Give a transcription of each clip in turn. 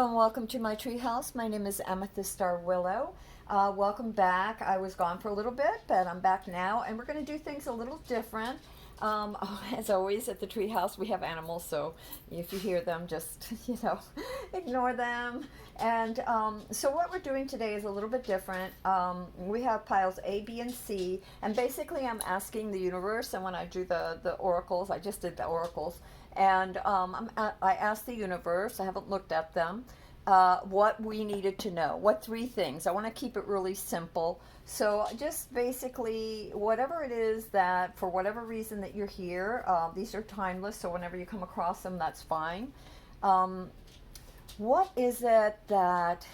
Hello and welcome to my treehouse. My name is Amethyst Star Willow. Welcome back. I was gone for a little bit, but I'm back now, and we're going to do things a little different. As always, at the treehouse, we have animals, so if you hear them, just ignore them. And so what we're doing today is a little bit different. We have piles A, B, and C, and basically, I'm asking the universe. And when I do the oracles, I just did the oracles. And I asked the universe, I haven't looked at them, what we needed to know. What three things? I want to keep it really simple. So just basically, whatever it is that, for whatever reason that you're here, these are timeless, so whenever you come across them, that's fine. What is it that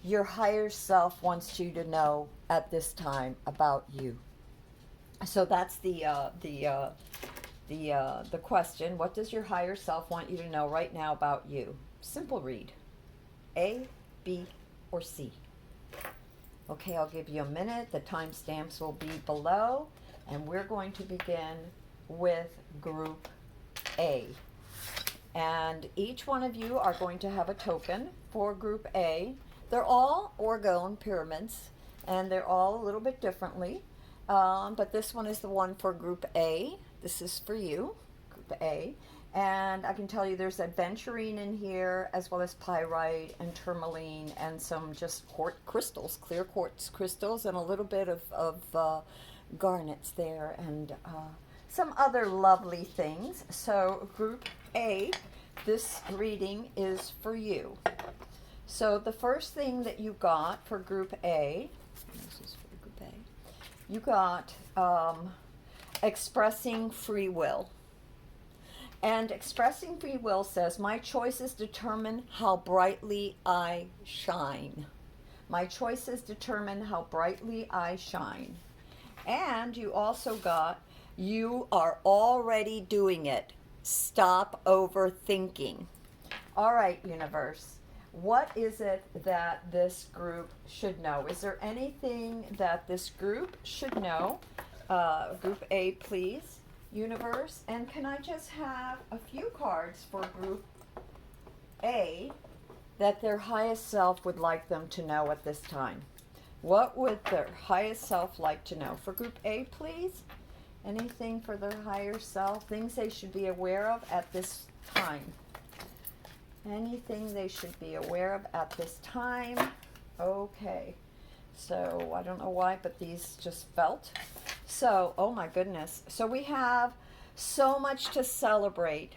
your higher self wants you to know at this time about you? So that's the question. What does your higher self want you to know right now about you? Simple read. A, B, or C. Okay, I'll give you a minute. The timestamps will be below, and we're going to begin with group A. And each one of you are going to have a token for group A. They're all Orgone pyramids, and they're all a little bit differently. But this one is the one for group A. This is for you, group A. And I can tell you there's aventurine in here, as well as pyrite and tourmaline and some just quartz crystals, clear quartz crystals, and a little bit of garnets there, and some other lovely things. So group A, this reading is for you. So the first thing that you got for group A, this is for group A, you got expressing free will. And expressing free will says, my choices determine how brightly I shine. My choices determine how brightly I shine. And you also got, you are already doing it. Stop overthinking. All right, universe. What is it that this group should know? Is there anything that this group should know? Group A, please, universe. And can I just have a few cards for group A that their highest self would like them to know at this time? What would their highest self like to know? For group A, please. Anything for their higher self? Things they should be aware of at this time. Anything they should be aware of at this time? Okay. So I don't know why, but these just felt. So, oh my goodness. So we have so much to celebrate.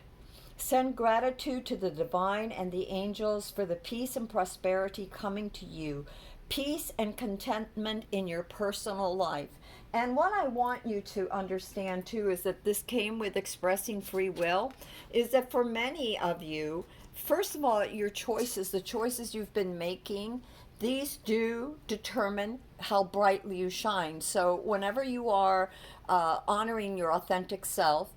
Send gratitude to the divine and the angels for the peace and prosperity coming to you. Peace and contentment in your personal life. And what I want you to understand too is that this came with expressing free will, is that for many of you, first of all, your choices, the choices you've been making, these do determine how brightly you shine. So whenever you are honoring your authentic self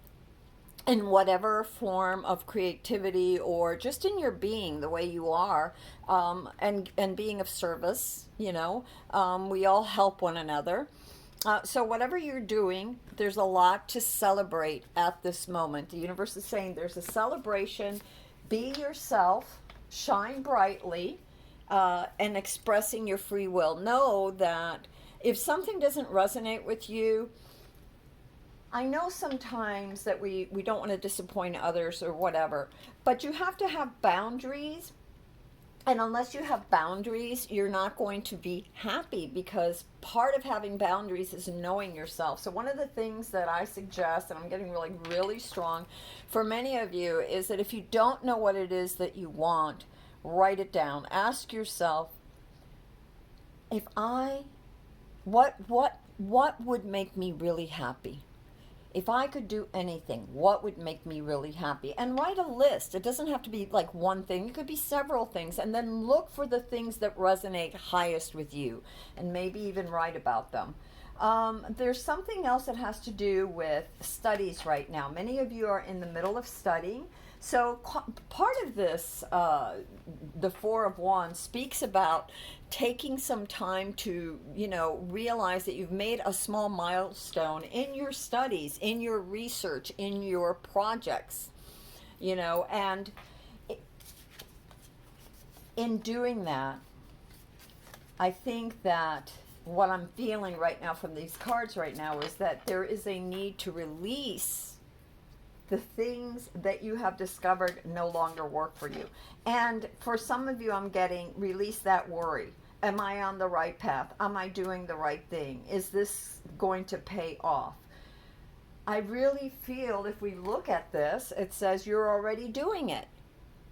in whatever form of creativity or just in your being, the way you are, and being of service, we all help one another. So whatever you're doing, there's a lot to celebrate at this moment. The universe is saying there's a celebration. Be yourself, shine brightly, and expressing your free will. Know that if something doesn't resonate with you, I know sometimes that we don't want to disappoint others or whatever, but you have to have boundaries. And unless you have boundaries, you're not going to be happy, because part of having boundaries is knowing yourself. So one of the things that I suggest, and I'm getting really, really strong for many of you, is that if you don't know what it is that you want, write it down. Ask yourself, what would make me really happy? If I could do anything, what would make me really happy? And write a list. It doesn't have to be like one thing. It could be several things. And then look for the things that resonate highest with you, and maybe even write about them. There's something else that has to do with studies right now. Many of you are in the middle of studying. So part of this, the Four of Wands, speaks about taking some time to, realize that you've made a small milestone in your studies, in your research, in your projects, and in doing that, I think that what I'm feeling right now from these cards right now is that there is a need to release the things that you have discovered no longer work for you. And for some of you, I'm getting release that worry. Am I on the right path? Am I doing the right thing? Is this going to pay off? I really feel if we look at this, it says you're already doing it.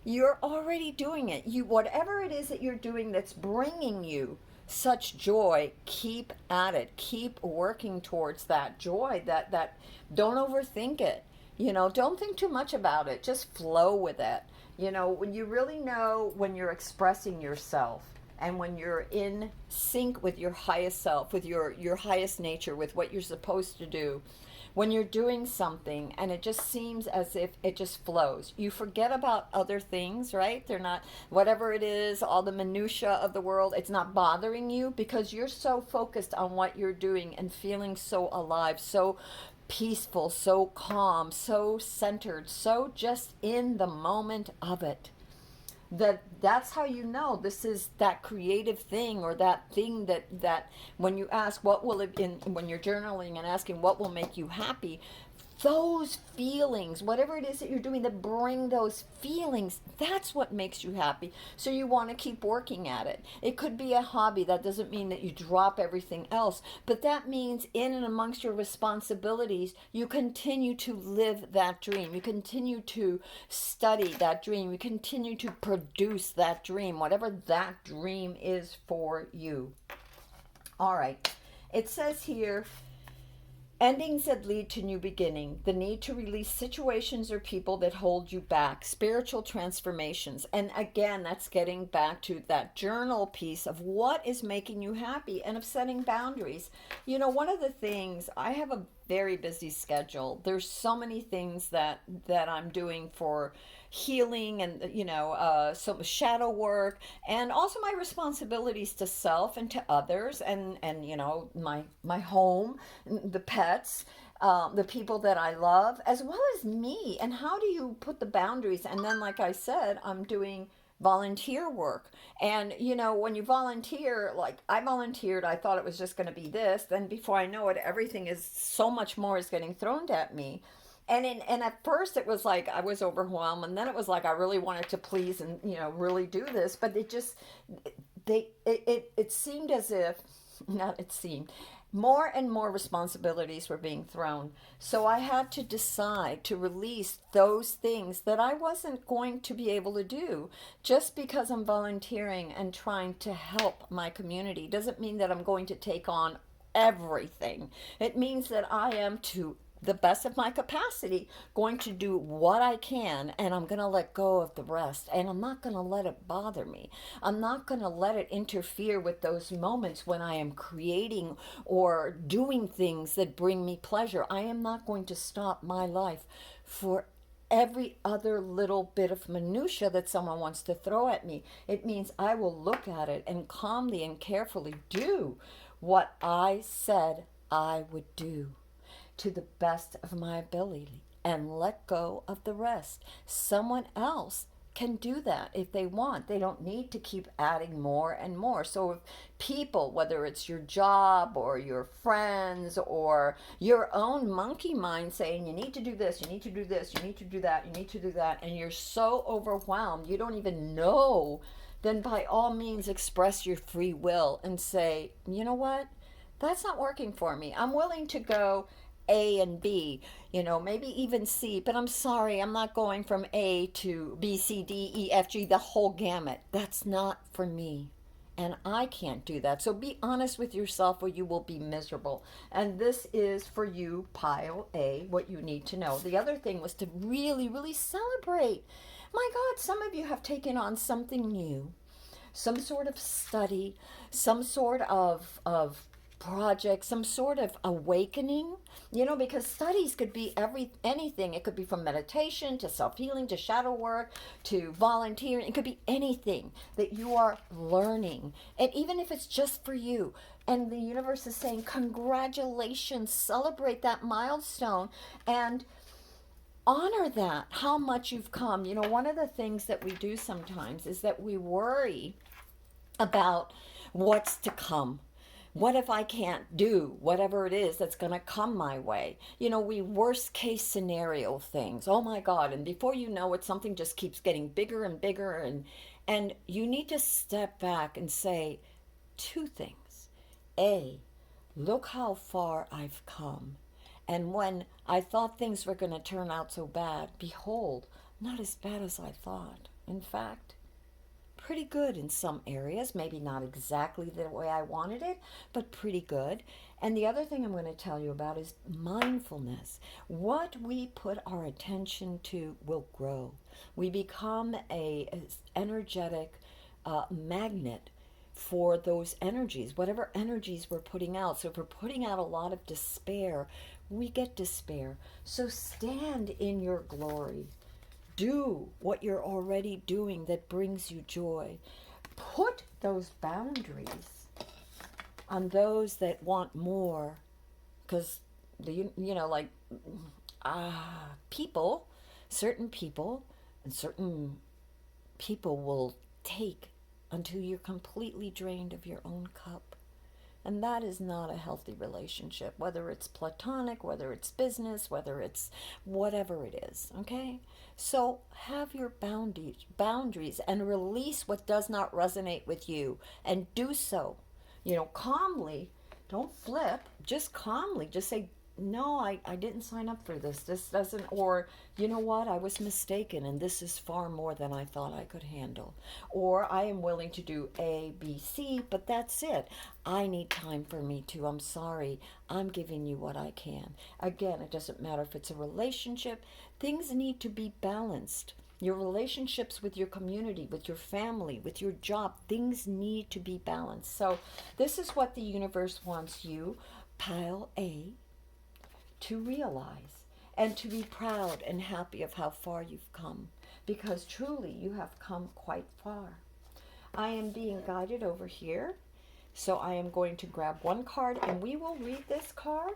You're already doing it. You, whatever it is that you're doing that's bringing you such joy, keep at it. Keep working towards that joy. That don't overthink it. You know, don't think too much about it. Just flow with it. You know, when you really know when you're expressing yourself and when you're in sync with your highest self, with your highest nature, with what you're supposed to do, when you're doing something and it just seems as if it just flows, you forget about other things, right? They're not, whatever it is, all the minutia of the world, it's not bothering you because you're so focused on what you're doing and feeling so alive, so peaceful, so calm, so centered, so just in the moment of it. That's how you know this is that creative thing, or that thing that when you ask what will it in when you're journaling and asking what will make you happy, those feelings, whatever it is that you're doing that bring those feelings, that's what makes you happy. So you want to keep working at it. It could be a hobby. That doesn't mean that you drop everything else, but that means in and amongst your responsibilities, you continue to live that dream. You continue to study that dream. You continue to produce that dream, whatever that dream is for you. All right. It says here, endings that lead to new beginning, the need to release situations or people that hold you back, spiritual transformations. And again, that's getting back to that journal piece of what is making you happy and of setting boundaries. You know, one of the things, I have a very busy schedule. There's so many things that I'm doing for healing and some shadow work, and also my responsibilities to self and to others, and my home, the pets, the people that I love, as well as me. And how do you put the boundaries? And then, like I said, I'm doing volunteer work. And when you volunteer, like I volunteered, I thought it was just going to be this, then before I know it, everything is so much more is getting thrown at me. And at first it was like I was overwhelmed, and then it was like I really wanted to please and really do this, but it seemed as if, not it seemed, more and more responsibilities were being thrown. So I had to decide to release those things that I wasn't going to be able to do. Just because I'm volunteering and trying to help my community doesn't mean that I'm going to take on everything. It means that I am, to the best of my capacity, going to do what I can, and I'm going to let go of the rest, and I'm not going to let it bother me. I'm not going to let it interfere with those moments when I am creating or doing things that bring me pleasure. I am not going to stop my life for every other little bit of minutia that someone wants to throw at me. It means I will look at it and calmly and carefully do what I said I would do, to the best of my ability, and let go of the rest. Someone else can do that if they want. They don't need to keep adding more and more. So if people, whether it's your job or your friends or your own monkey mind saying you need to do this, you need to do this, you need to do that, you need to do that, and you're so overwhelmed you don't even know, then by all means express your free will and say, you know what, that's not working for me. I'm willing to go A and B, maybe even C, but I'm sorry, I'm not going from A to B, C, D, E, F, G, the whole gamut. That's not for me. And I can't do that. So be honest with yourself or you will be miserable. And this is for you, pile A, what you need to know. The other thing was to really, really celebrate. My God, some of you have taken on something new, some sort of study, some sort of project, some sort of awakening, because studies could be anything. It could be from meditation to self-healing to shadow work to volunteering. It could be anything that you are learning, and even if it's just for you. And the universe is saying congratulations, celebrate that milestone. And honor that, how much you've come. You know, one of the things that we do sometimes is that we worry about what's to come. What if I can't do whatever it is that's going to come my way? You know, we worst case scenario things. Oh my God. And before you know it, something just keeps getting bigger and bigger. And you need to step back and say two things. A, look how far I've come. And when I thought things were going to turn out so bad, behold, not as bad as I thought. In fact, pretty good in some areas, maybe not exactly the way I wanted it, but pretty good. And the other thing I'm going to tell you about is mindfulness. What we put our attention to will grow. We become a energetic magnet for those energies, whatever energies we're putting out. So if we're putting out a lot of despair, we get despair. So stand in your glory. Do what you're already doing that brings you joy. Put those boundaries on those that want more, because like people, certain people, and certain people will take until you're completely drained of your own cup. And that is not a healthy relationship, whether it's platonic, whether it's business, whether it's whatever it is, okay? So have your boundaries and release what does not resonate with you, and do so, calmly. Don't flip, just calmly. Just say, no, I didn't sign up for this. This doesn't, or you know what, I was mistaken and this is far more than I thought I could handle. Or I am willing to do A, B, C, but that's it. I need time for me too. I'm sorry. I'm giving you what I can. Again, it doesn't matter if it's a relationship, things need to be balanced. Your relationships with your community, with your family, with your job, things need to be balanced. So, this is what the universe wants you, pile A, to realize and to be proud and happy of how far you've come, because truly you have come quite far. I am being guided over here, so I am going to grab one card and we will read this card.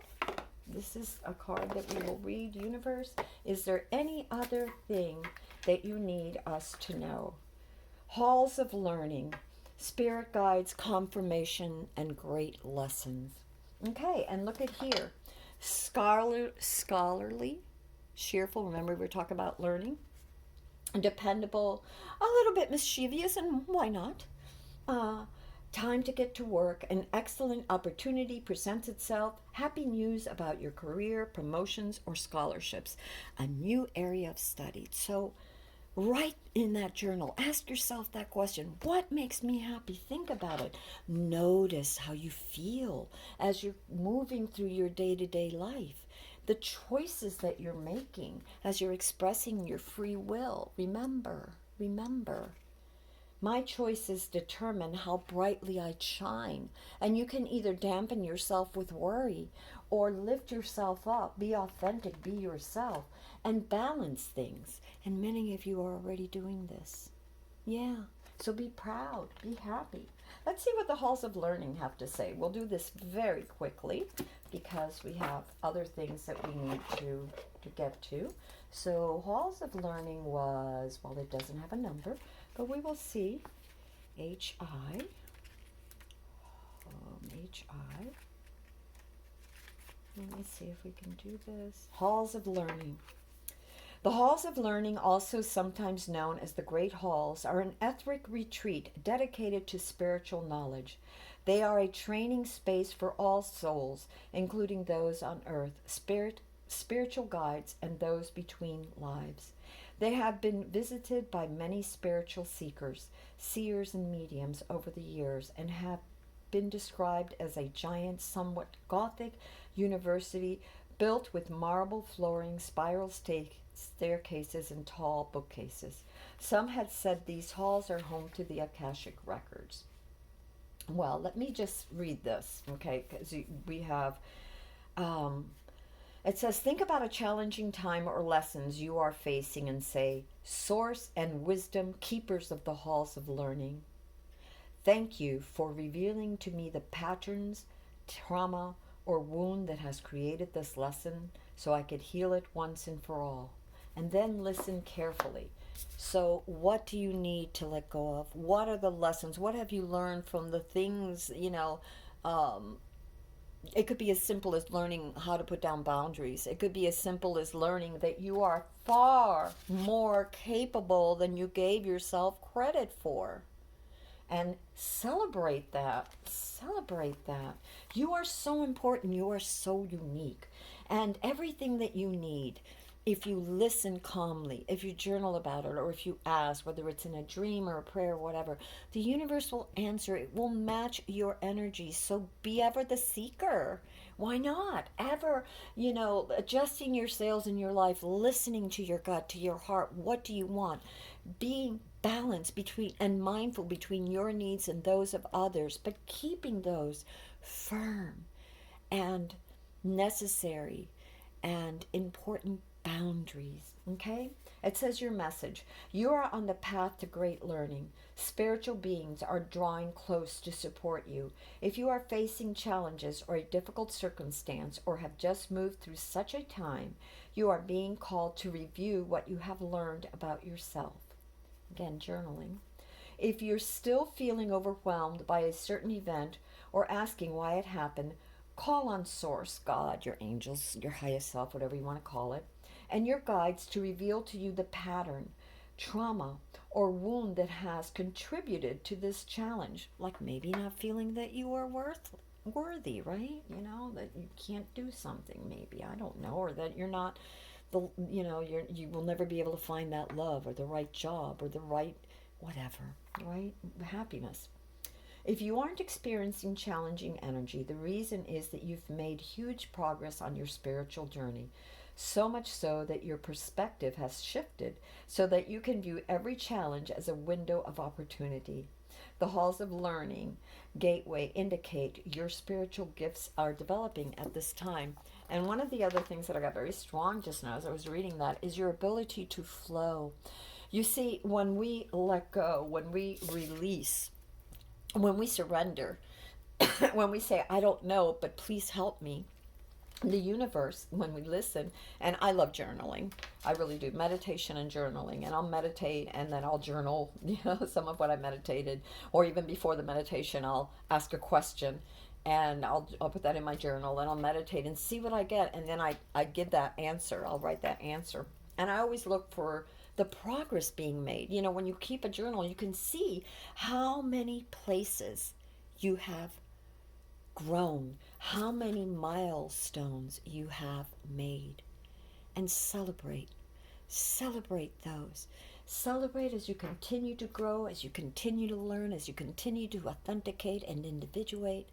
This is a card that we will read. Universe, is there any other thing that you need us to know? Halls of learning, spirit guides, confirmation, and great lessons. Okay, and look at here. Scholarly, cheerful. Remember, we were talking about learning. Dependable, a little bit mischievous, and why not? Time to get to work. An excellent opportunity presents itself. Happy news about your career, promotions, or scholarships. A new area of study. So, write in that journal. Ask yourself that question. What makes me happy? Think about it. Notice how you feel as you're moving through your day-to-day life. The choices that you're making as you're expressing your free will. Remember, my choices determine how brightly I shine. And you can either dampen yourself with worry or lift yourself up. Be authentic, be yourself, and balance things. And many of you are already doing this. Yeah. So be proud, be happy. Let's see what the halls of learning have to say. We'll do this very quickly because we have other things that we need to get to. So halls of learning was, well, it doesn't have a number, but we will see. HI. HI. Let me see if we can do this. Halls of learning. The halls of learning, also sometimes known as the Great Halls, are an etheric retreat dedicated to spiritual knowledge. They are a training space for all souls, including those on earth, spiritual guides, and those between lives. They have been visited by many spiritual seekers, seers, and mediums over the years, and have been described as a giant, somewhat Gothic university built with marble flooring, spiral staircases, and tall bookcases. Some had said these halls are home to the Akashic records. Well, let me just read this, okay? Because we have, it says, think about a challenging time or lessons you are facing and say, Source and wisdom, keepers of the halls of learning, thank you for revealing to me the patterns, trauma, or wound that has created this lesson so I could heal it once and for all. and then listen carefully. So, what do you need to let go of? What are the lessons? What have you learned from the things, um, it could be as simple as learning how to put down boundaries. It could be as simple as learning that you are far more capable than you gave yourself credit for. And celebrate that. Celebrate that. You are so important. You are so unique. And everything that you need, if you listen calmly, if you journal about it, or if you ask, whether it's in a dream or a prayer or whatever, the universe will answer. It will match your energy. So be ever the seeker. Why not? Ever, adjusting your sails in your life, listening to your gut, to your heart. What do you want? Being balanced between and mindful between your needs and those of others, but keeping those firm and necessary and important boundaries. Okay? It says your message. You are on the path to great learning. Spiritual beings are drawing close to support you. If you are facing challenges or a difficult circumstance or have just moved through such a time, you are being called to review what you have learned about yourself. Again, journaling. If you're still feeling overwhelmed by a certain event or asking why it happened, call on Source, God, your angels, your highest self, whatever you want to call it, and your guides to reveal to you the pattern, trauma, or wound that has contributed to this challenge. Like maybe not feeling that you are worthy, right? That you can't do something, maybe, I don't know, or that you're not you will never be able to find that love or the right job or the right whatever, right? Happiness. If you aren't experiencing challenging energy, the reason is that you've made huge progress on your spiritual journey. So much so that your perspective has shifted so that you can view every challenge as a window of opportunity. The halls of learning gateway indicate your spiritual gifts are developing at this time. And one of the other things that I got very strong just now as I was reading that is your ability to flow. You see, when we let go, when we release, when we surrender, when we say, I don't know, but please help me, the universe, when we listen, and I love journaling. I really do. Meditation and journaling. And I'll meditate and then I'll journal, some of what I meditated. Or even before the meditation, I'll ask a question and I'll put that in my journal and I'll meditate and see what I get. And then I give that answer. I'll write that answer. And I always look for the progress being made. When you keep a journal, you can see how many places you have grown, how many milestones you have made, and celebrate those. Celebrate as you continue to grow, as you continue to learn, as you continue to authenticate and individuate,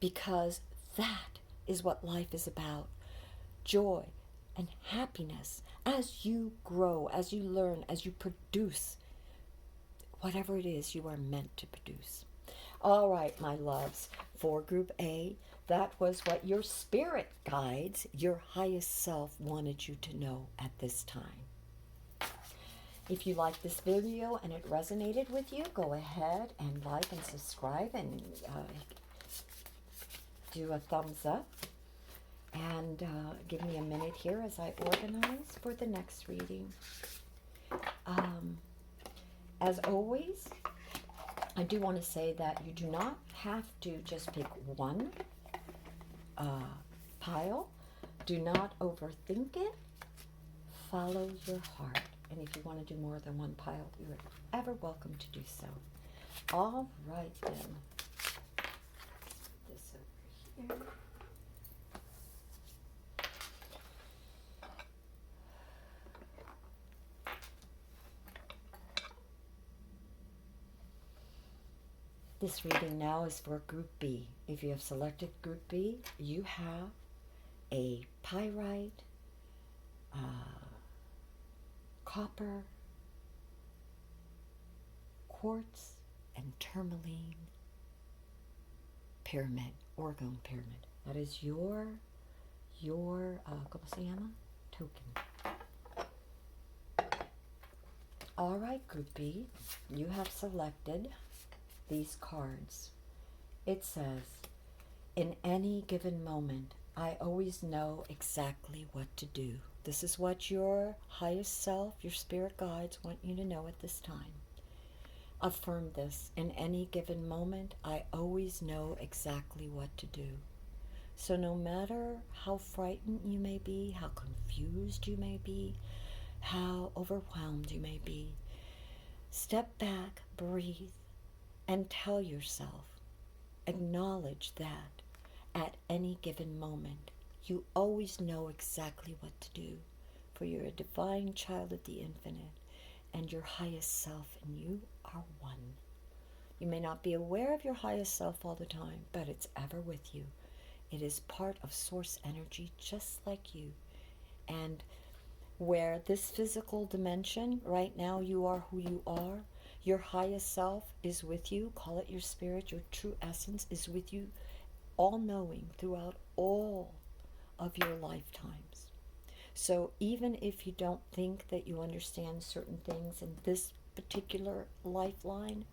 because that is what life is about. Joy and happiness as you grow, as you learn, as you produce whatever it is you are meant to produce. All right, my loves, for Group A, that was what your spirit guides, your highest self, wanted you to know at this time. If you like this video and it resonated with you, go ahead and like and subscribe and do a thumbs up. And give me a minute here as I organize for the next reading. As always, I do want to say that you do not have to just pick one pile. Do not overthink it. Follow your heart. And if you want to do more than one pile, you are ever welcome to do so. All right, then. This over here. This reading now is for Group B. If you have selected Group B, you have a pyrite, copper, quartz, and tourmaline pyramid, Orgone pyramid. That is your ¿cómo se llama? Token. All right, Group B, you have selected these cards. It says, in any given moment, I always know exactly what to do. This is what your highest self, your spirit guides want you to know at this time. Affirm this. In any given moment, I always know exactly what to do. So no matter how frightened you may be, how confused you may be, how overwhelmed you may be, step back, breathe, and tell yourself, acknowledge that at any given moment, you always know exactly what to do, for you're a divine child of the infinite, and your highest self and you are one. You may not be aware of your highest self all the time, but it's ever with you. It is part of source energy just like you. And where this physical dimension, right now you are who you are, your highest self is with you, call it your spirit, your true essence is with you, all-knowing throughout all of your lifetimes. So even if you don't think that you understand certain things in this particular lifeline,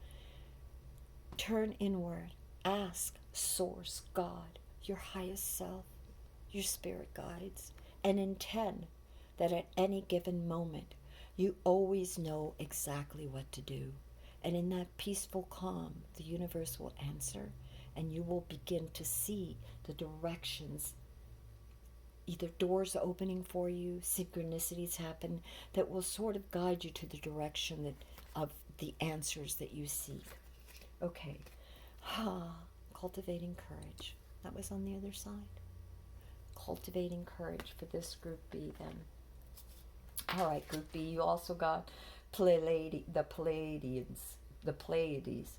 turn inward, ask Source, God, your highest self, your spirit guides, and intend that at any given moment you always know exactly what to do. And in that peaceful calm, the universe will answer, and you will begin to see the directions, either doors opening for you, synchronicities happen that will sort of guide you to the direction of the answers that you seek. Okay. Cultivating courage. That was on the other side. Cultivating courage for this group B then. All right, group B, you also got the Pleiades.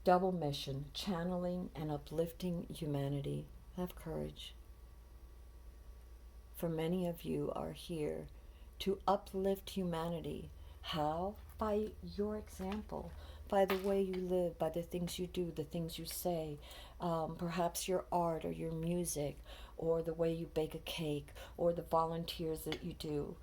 Double mission, channeling and uplifting humanity. Have courage. For many of you are here to uplift humanity. How? By your example, by the way you live, by the things you do, the things you say, perhaps your art or your music, or the way you bake a cake, or the volunteers that you do.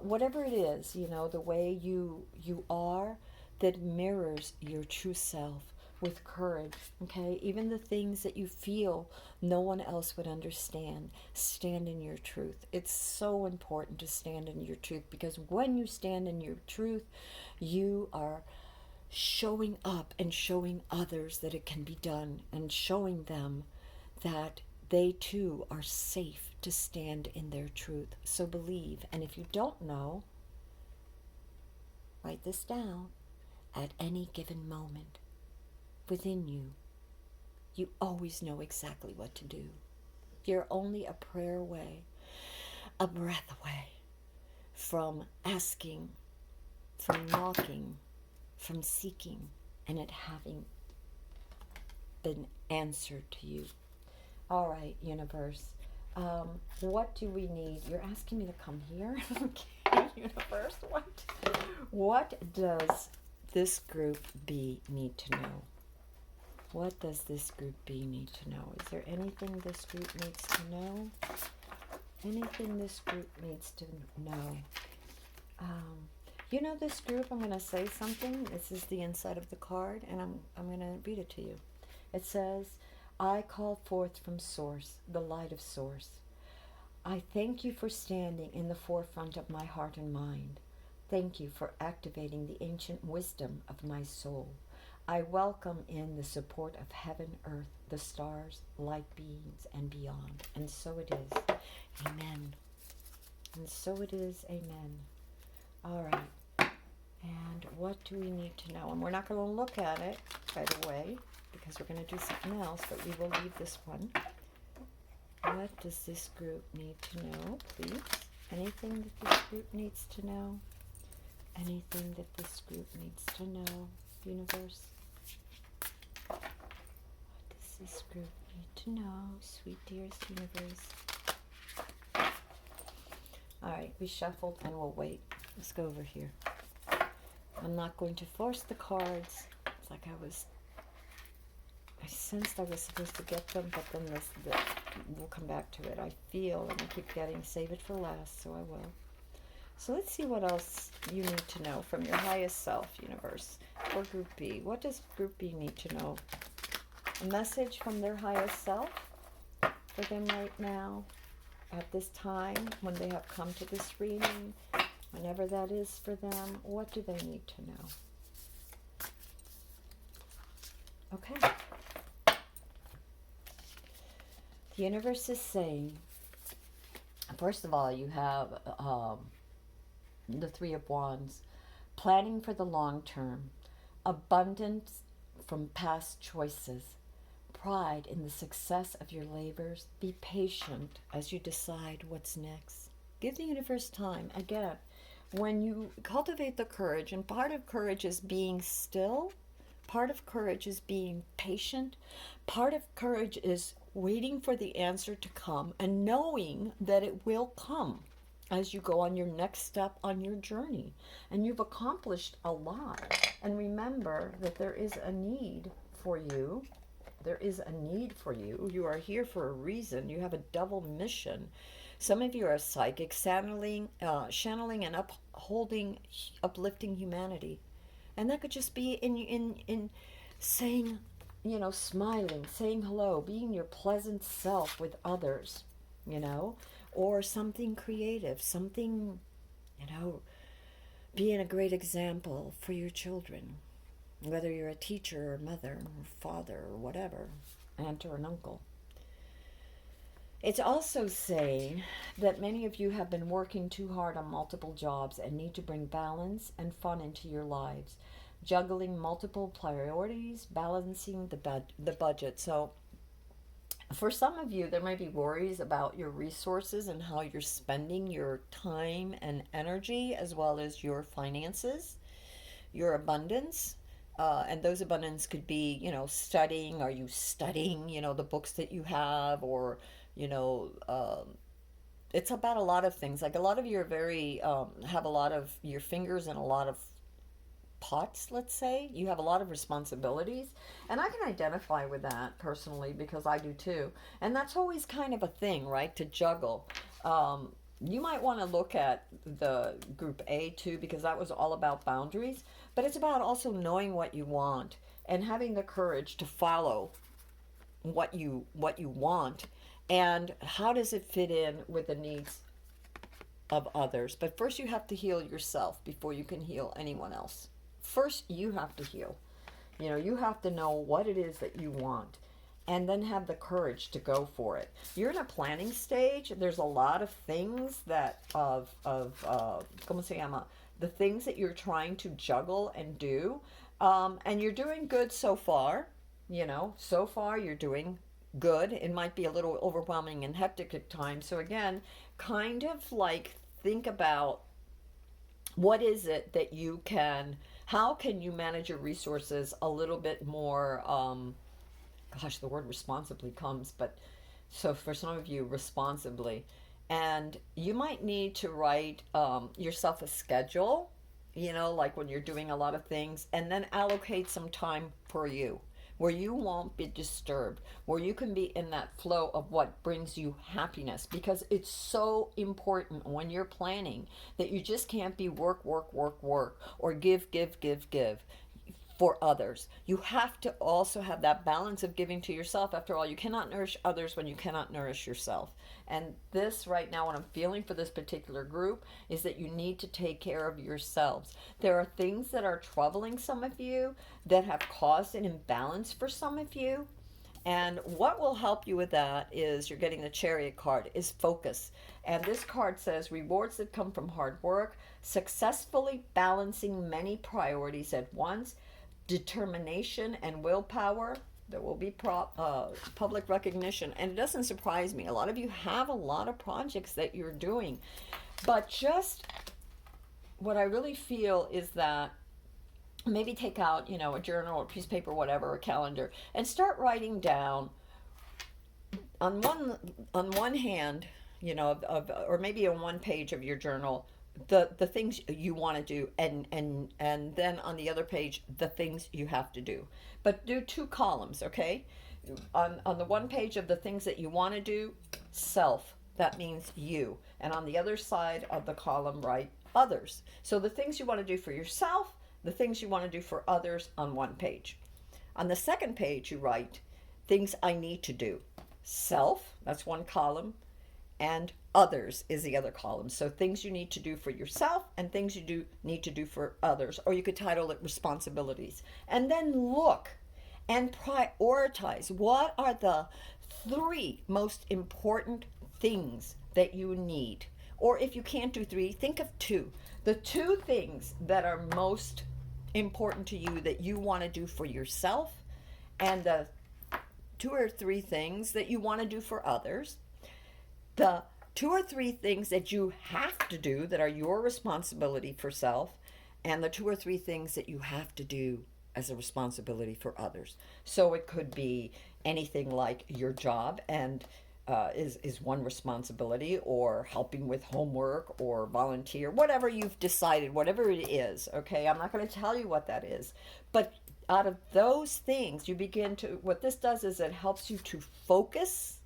Whatever it is, the way you are that mirrors your true self with courage, okay? Even the things that you feel no one else would understand, stand in your truth. It's so important to stand in your truth, because when you stand in your truth, you are showing up and showing others that it can be done, and showing them that they too are safe to stand in their truth. So believe. And if you don't know, write this down. At any given moment within you, you always know exactly what to do. You're only a prayer away, a breath away from asking, from knocking, from seeking, and it having been answered to you. All right, universe. What do we need? You're asking me to come here? Okay, universe, what does this group B need to know? What does this group B need to know? Is there anything this group needs to know? Anything this group needs to know? This group, I'm going to say something. This is the inside of the card, and I'm going to read it to you. It says, I call forth from Source, the light of Source. I thank you for standing in the forefront of my heart and mind. Thank you for activating the ancient wisdom of my soul. I welcome in the support of heaven, earth, the stars, light beings, and beyond. And so it is. Amen. And so it is. Amen. All right. And what do we need to know? And we're not going to look at it right away, because we're going to do something else, but we will leave this one. What does this group need to know, please? Anything that this group needs to know? Anything that this group needs to know, universe? What does this group need to know, sweet dearest universe? All right, we shuffled and we'll wait. Let's go over here. I'm not going to force the cards. It's like I sensed I was supposed to get them, but then we'll come back to it. I feel, and I keep getting, save it for last, so I will. So let's see what else you need to know from your highest self, universe, for Group B. What does Group B need to know? A message from their highest self for them right now. at this time when they have come to this reading, whenever that is for them? What do they need to know? Okay. The universe is saying, first of all, you have the Three of Wands, planning for the long term, abundance from past choices, pride in the success of your labors. Be patient as you decide what's next. Give the universe time. Again, when you cultivate the courage, and part of courage is being still, part of courage is being patient, part of courage is waiting for the answer to come and knowing that it will come as you go on your next step on your journey. And you've accomplished a lot. And remember that there is a need for you. There is a need for you. You are here for a reason. You have a double mission. Some of you are psychic, channeling and uplifting humanity. And that could just be in saying, smiling, saying hello, being your pleasant self with others, or something creative, something, being a great example for your children, whether you're a teacher or mother or father or whatever, aunt or an uncle. It's also saying that many of you have been working too hard on multiple jobs and need to bring balance and fun into your lives, juggling multiple priorities, balancing the budget. So for some of you, there may be worries about your resources and how you're spending your time and energy, as well as your finances, your abundance. And those abundance could be, studying. Are you studying, the books that you have, or it's about a lot of things. Like a lot of you are very, have a lot of your fingers in a lot of pots, let's say. You have a lot of responsibilities. And I can identify with that personally because I do too. And that's always kind of a thing, right? To juggle. You might want to look at the group A too, because that was all about boundaries. But it's about also knowing what you want and having the courage to follow what you want, and how does it fit in with the needs of others. But first you have to heal yourself before you can heal anyone else. First you have to heal. You have to know what it is that you want, and then have the courage to go for it. You're in a planning stage. There's a lot of things that ¿cómo se llama? The things that you're trying to juggle and do, and you're doing good so far. So far you're doing good. It might be a little overwhelming and hectic at times. So again, kind of like think about what is it that you can, how can you manage your resources a little bit more, the word responsibly comes, but so for some of you, responsibly. And you might need to write yourself a schedule, like when you're doing a lot of things, and then allocate some time for you, where you won't be disturbed, where you can be in that flow of what brings you happiness. Because it's so important when you're planning that you just can't be work, or give for others. You have to also have that balance of giving to yourself. After all, you cannot nourish others when you cannot nourish yourself. And this right now, what I'm feeling for this particular group is that you need to take care of yourselves. There are things that are troubling some of you, that have caused an imbalance for some of you. And what will help you with that is, you're getting the Chariot card, is focus. And this card says rewards that come from hard work, successfully balancing many priorities at once, determination and willpower. There will be public recognition. And it doesn't surprise me. A lot of you have a lot of projects that you're doing. But just what I really feel is that maybe take out, a journal or a piece of paper, whatever, a calendar, and start writing down on one hand, or maybe on one page of your journal, the things you want to do, and then on the other page, the things you have to do. But do two columns, okay? On the one page of the things that you want to do, self, that means you. And on the other side of the column, write others. So the things you want to do for yourself, the things you want to do for others, on one page. On the second page, you write things I need to do. Self, that's one column, and others is the other column. So things you need to do for yourself and things you do need to do for others, or you could title it responsibilities. And then look and prioritize what are the 3 most important things that you need. Or if you can't do 3, think of 2. The 2 things that are most important to you that you want to do for yourself, and the 2 or 3 things that you want to do for others. The 2 or 3 things that you have to do that are your responsibility for self, and the 2 or 3 things that you have to do as a responsibility for others. So it could be anything like your job and is one responsibility, or helping with homework or volunteer, whatever you've decided, whatever it is. Okay, I'm not going to tell you what that is, but out of those things, you begin to, what this does is it helps you to focus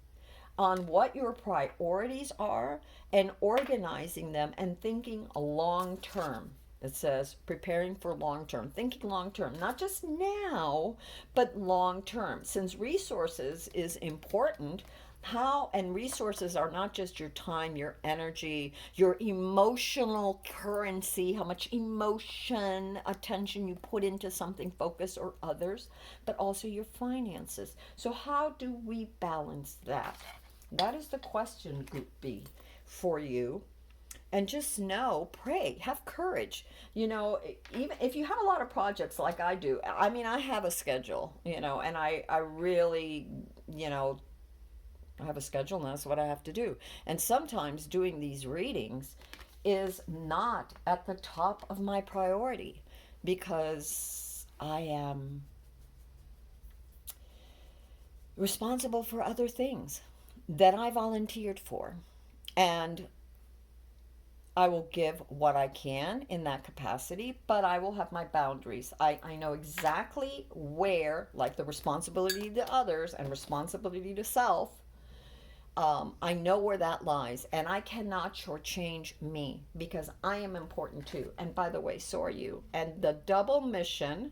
on what your priorities are and organizing them and thinking long term. It says preparing for long term, thinking long term, not just now, but long term. Since resources is important, and resources are not just your time, your energy, your emotional currency, how much emotion, attention you put into something, focus, or others, but also your finances. So how do we balance that? That is the question, Group B, for you. And just know, pray, have courage. Even if you have a lot of projects like I do, I mean, I have a schedule, and I really, I have a schedule, and that's what I have to do. And sometimes doing these readings is not at the top of my priority because I am responsible for other things that I volunteered for. And I will give what I can in that capacity, but I will have my boundaries. I know exactly where, like the responsibility to others and responsibility to self, I know where that lies, and I cannot shortchange me because I am important too. And by the way, so are you. And the double mission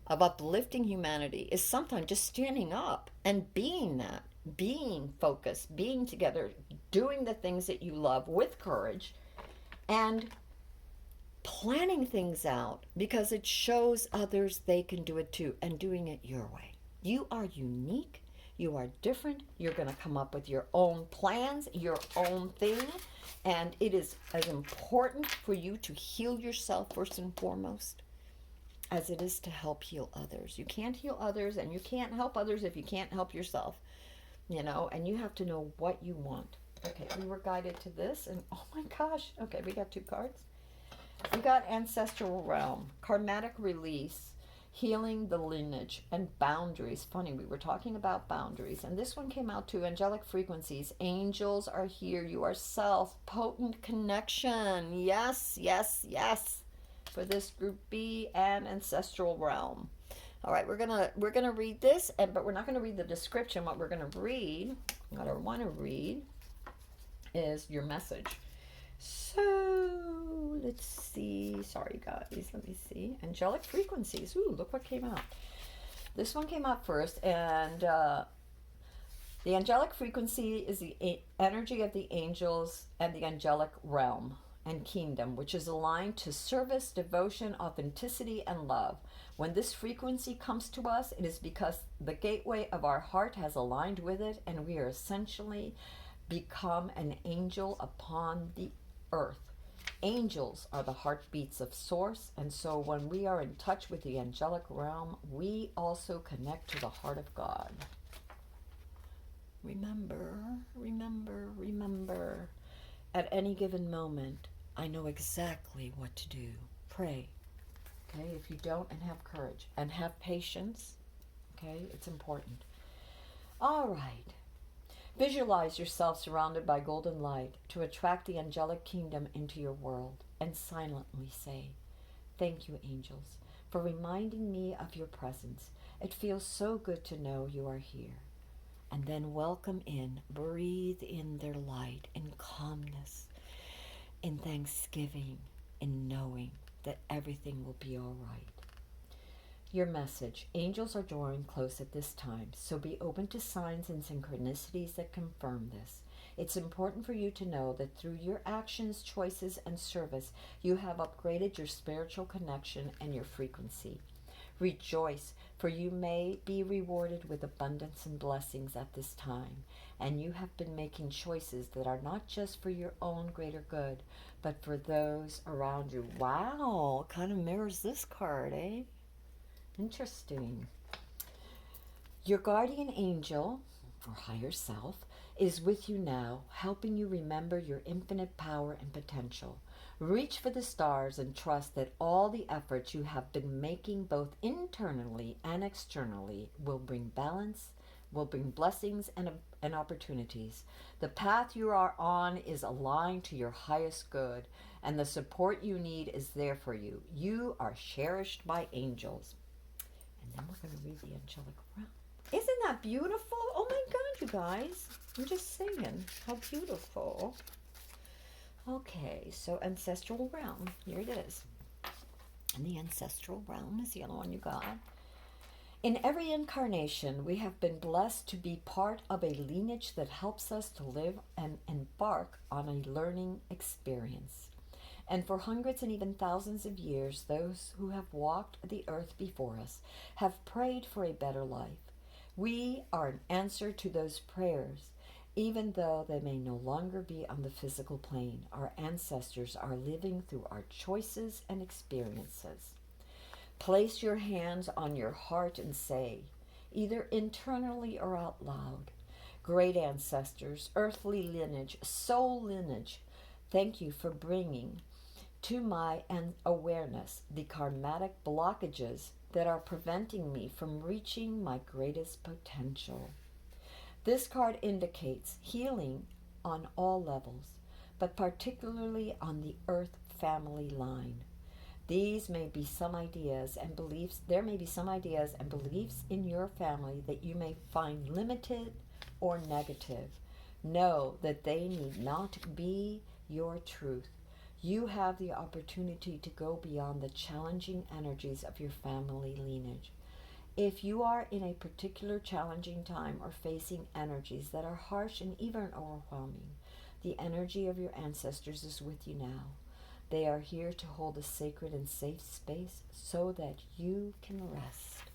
of uplifting humanity is sometimes just standing up and being that, being focused, being together, doing the things that you love with courage, and planning things out because it shows others they can do it too, and doing it your way. You are unique. You are different. You're going to come up with your own plans, your own thing. And it is as important for you to heal yourself first and foremost as it is to help heal others. You can't heal others and you can't help others if you can't help yourself, and you have to know what you want. Okay, we were guided to this, and oh my gosh. Okay, we got 2 cards. We got Ancestral Realm, Karmatic Release, Healing the Lineage, and Boundaries. Funny, we were talking about boundaries, and this one came out too. Angelic Frequencies. Angels are here. You are self. Potent connection. Yes, yes, yes. For this Group B and Ancestral Realm. All right, we're gonna read this, but we're not gonna read the description. What we're gonna read, what I want to read, is your message. So let's see. Sorry, guys. Let me see. Angelic Frequencies. Ooh, look what came out. This one came out first, and the angelic frequency is the energy of the angels and the angelic realm and kingdom, which is aligned to service, devotion, authenticity, and love. When this frequency comes to us, it is because the gateway of our heart has aligned with it, and we are essentially become an angel upon the earth. Angels are the heartbeats of Source, and so when we are in touch with the angelic realm, we also connect to the heart of God. Remember, remember, remember. At any given moment, I know exactly what to do. Pray. Okay, if you don't, and have courage and have patience. Okay, it's important. All right. Visualize yourself surrounded by golden light to attract the angelic kingdom into your world, and silently say, "Thank you, angels, for reminding me of your presence. It feels so good to know you are here." And then welcome in, breathe in their light, in calmness, in thanksgiving, in knowing that everything will be all right. Your message. Angels are drawing close at this time, so be open to signs and synchronicities that confirm this. It's important for you to know that through your actions, choices, and service, you have upgraded your spiritual connection and your frequency. Rejoice, for you may be rewarded with abundance and blessings at this time, and you have been making choices that are not just for your own greater good, but for those around you. Wow, kind of mirrors this card, eh? Interesting. Your guardian angel, or higher self, is with you now, helping you remember your infinite power and potential. Reach for the stars and trust that all the efforts you have been making, both internally and externally, will bring balance, will bring blessings and opportunities. The path you are on is aligned to your highest good, and the support you need is there for you. You are cherished by angels. And then we're going to read the angelic realm. Isn't that beautiful? Oh my God, you guys. I'm just saying, how beautiful. Okay, so ancestral realm. Here it is. And the ancestral realm is the other one you got. In every incarnation, we have been blessed to be part of a lineage that helps us to live and embark on a learning experience. And for hundreds and even thousands of years, those who have walked the earth before us have prayed for a better life. We are an answer to those prayers. Even though they may no longer be on the physical plane, our ancestors are living through our choices and experiences. Place your hands on your heart and say, either internally or out loud, great ancestors, earthly lineage, soul lineage, thank you for bringing to my awareness the karmatic blockages that are preventing me from reaching my greatest potential. This card indicates healing on all levels, but particularly on the earth family line. These may be some ideas and beliefs, there may be some ideas and beliefs in your family that you may find limited or negative. Know that they need not be your truth. You have the opportunity to go beyond the challenging energies of your family lineage. If you are in a particular challenging time or facing energies that are harsh and even overwhelming, the energy of your ancestors is with you now. They are here to hold a sacred and safe space so that you can rest.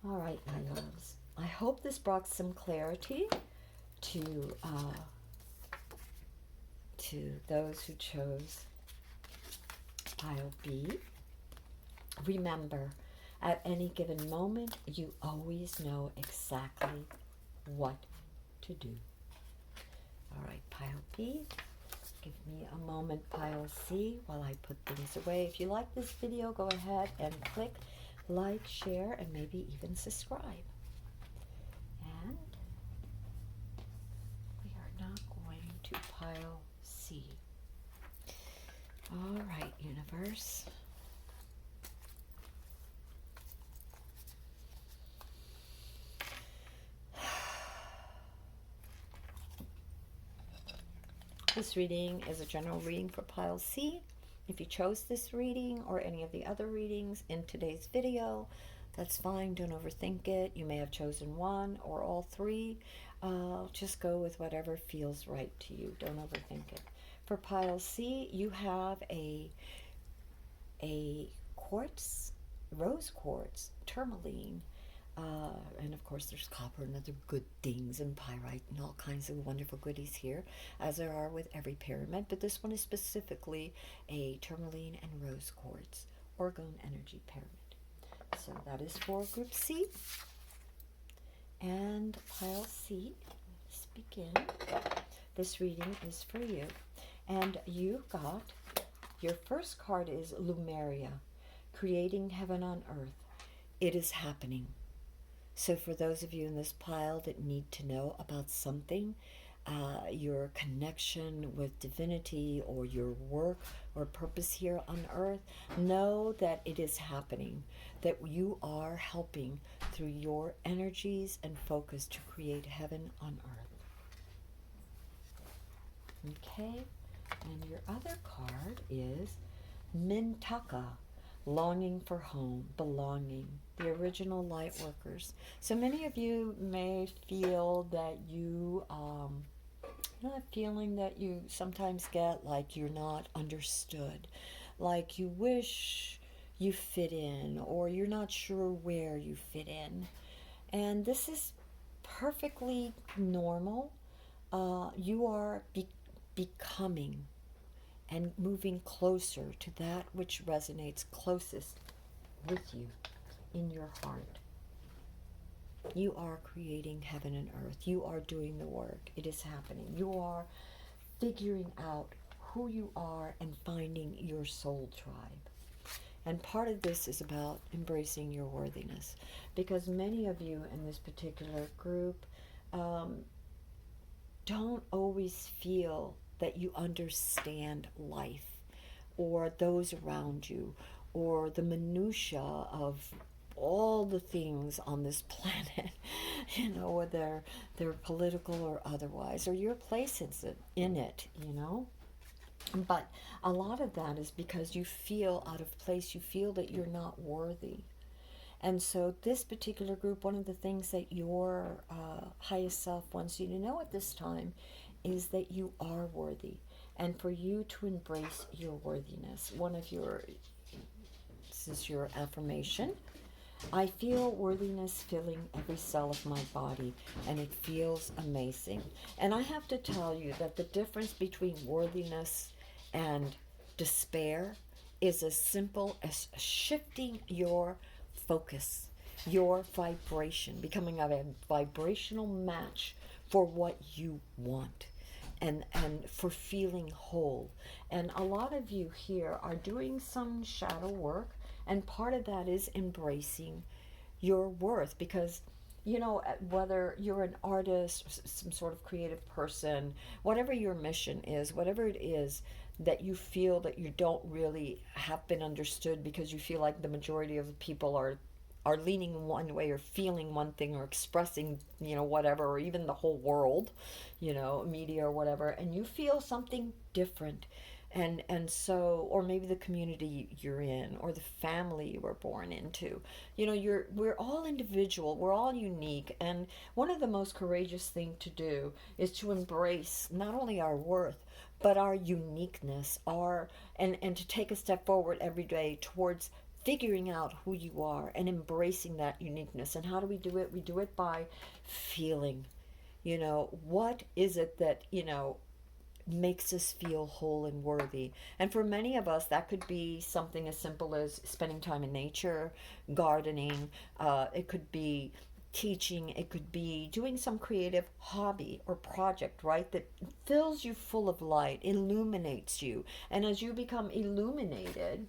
All right, my loves. I hope this brought some clarity to those who chose pile B. Remember, at any given moment, you always know exactly what to do. All right, pile B. Give me a moment, pile C, while I put things away. If you like this video, go ahead and click like, share, and maybe even subscribe. And we are now going to pile C. All right, universe. This reading is a general reading for pile C. If you chose this reading or any of the other readings in today's video, that's fine. Don't overthink it. You may have chosen one or all three. Just go with whatever feels right to you. Don't overthink it. For pile C, you have a quartz, rose quartz, tourmaline, and of course there's copper and other good things and pyrite and all kinds of wonderful goodies here, as there are with every pyramid, but this one is specifically a tourmaline and rose quartz, Orgone Energy Pyramid. So that is for group C. And pile C, let's begin. This reading is for you. And you got, your first card is Lumeria, creating heaven on earth. It is happening. So for those of you in this pile that need to know about something, your connection with divinity or your work or purpose here on earth, know that it is happening, that you are helping through your energies and focus to create heaven on earth. Okay, and your other card is Mintaka, longing for home, belonging. the original light workers. So many of you may feel that you know, that feeling that you sometimes get, like you're not understood, like you wish you fit in, or you're not sure where you fit in. And this is perfectly normal. You are becoming and moving closer to that which resonates closest with you in your heart. You are creating heaven and earth. You are doing the work. It is happening. You are figuring out who you are and finding your soul tribe. And part of this is about embracing your worthiness, because many of you in this particular group don't always feel that you understand life or those around you or the minutia of all the things on this planet, you know, whether they're political or otherwise, or your place in it, you know. But a lot of that is because you feel out of place. You feel that you're not worthy. And so this particular group, one of the things that your highest self wants you to know at this time is that you are worthy. And for you to embrace your worthiness, this is your affirmation. I feel worthiness filling every cell of my body, and it feels amazing. And I have to tell you that the difference between worthiness and despair is as simple as shifting your focus, your vibration, becoming a vibrational match for what you want. And for feeling whole. And a lot of you here are doing some shadow work, and part of that is embracing your worth, because you know, whether you're an artist, some sort of creative person, whatever your mission is, whatever it is that you feel that you don't really have been understood, because you feel like the majority of the people are leaning one way or feeling one thing or expressing, you know, whatever, or even the whole world, you know, media or whatever, and you feel something different. And so, or maybe the community you're in, or the family you were born into, you know, we're all individual, we're all unique. And one of the most courageous thing to do is to embrace not only our worth, but our uniqueness, and to take a step forward every day towards figuring out who you are and embracing that uniqueness. And how do we do it? We do it by feeling, you know, what is it that, you know, makes us feel whole and worthy. And for many of us, that could be something as simple as spending time in nature, gardening, it could be teaching, it could be doing some creative hobby or project, right, that fills you full of light, illuminates you. And as you become illuminated,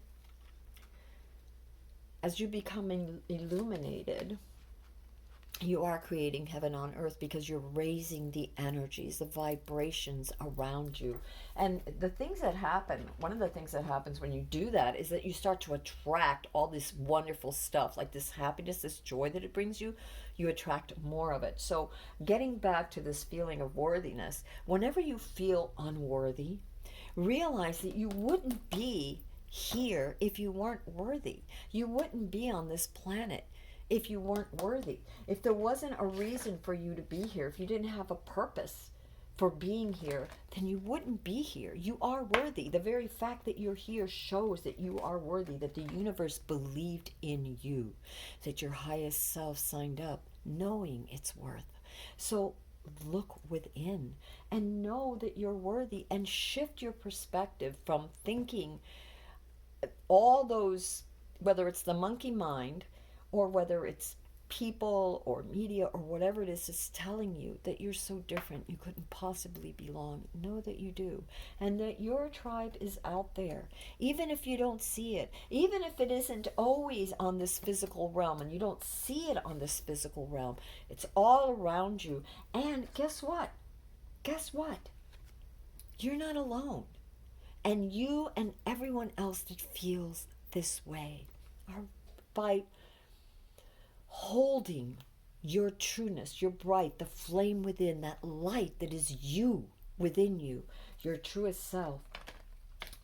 you are creating heaven on earth, because you're raising the energies, the vibrations around you. And the things that happen, one of the things that happens when you do that is that you start to attract all this wonderful stuff, like this happiness, this joy that it brings you. You attract more of it. So getting back to this feeling of worthiness, whenever you feel unworthy, realize that you wouldn't be here if you weren't worthy. You wouldn't be on this planet if you weren't worthy. If there wasn't a reason for you to be here, if you didn't have a purpose for being here, then you wouldn't be here. You are worthy. The very fact that you're here shows that you are worthy, that the universe believed in you, that your highest self signed up knowing its worth. So look within and know that you're worthy, and shift your perspective from thinking all those, whether it's the monkey mind, or whether it's people or media or whatever it is telling you that you're so different, you couldn't possibly belong. Know that you do, and that your tribe is out there, even if you don't see it, even if it isn't always on this physical realm, and you don't see it on this physical realm. It's all around you. And guess what? You're not alone. And you and everyone else that feels this way are, by holding your trueness, your bright, the flame within, that light that is you, within you, your truest self,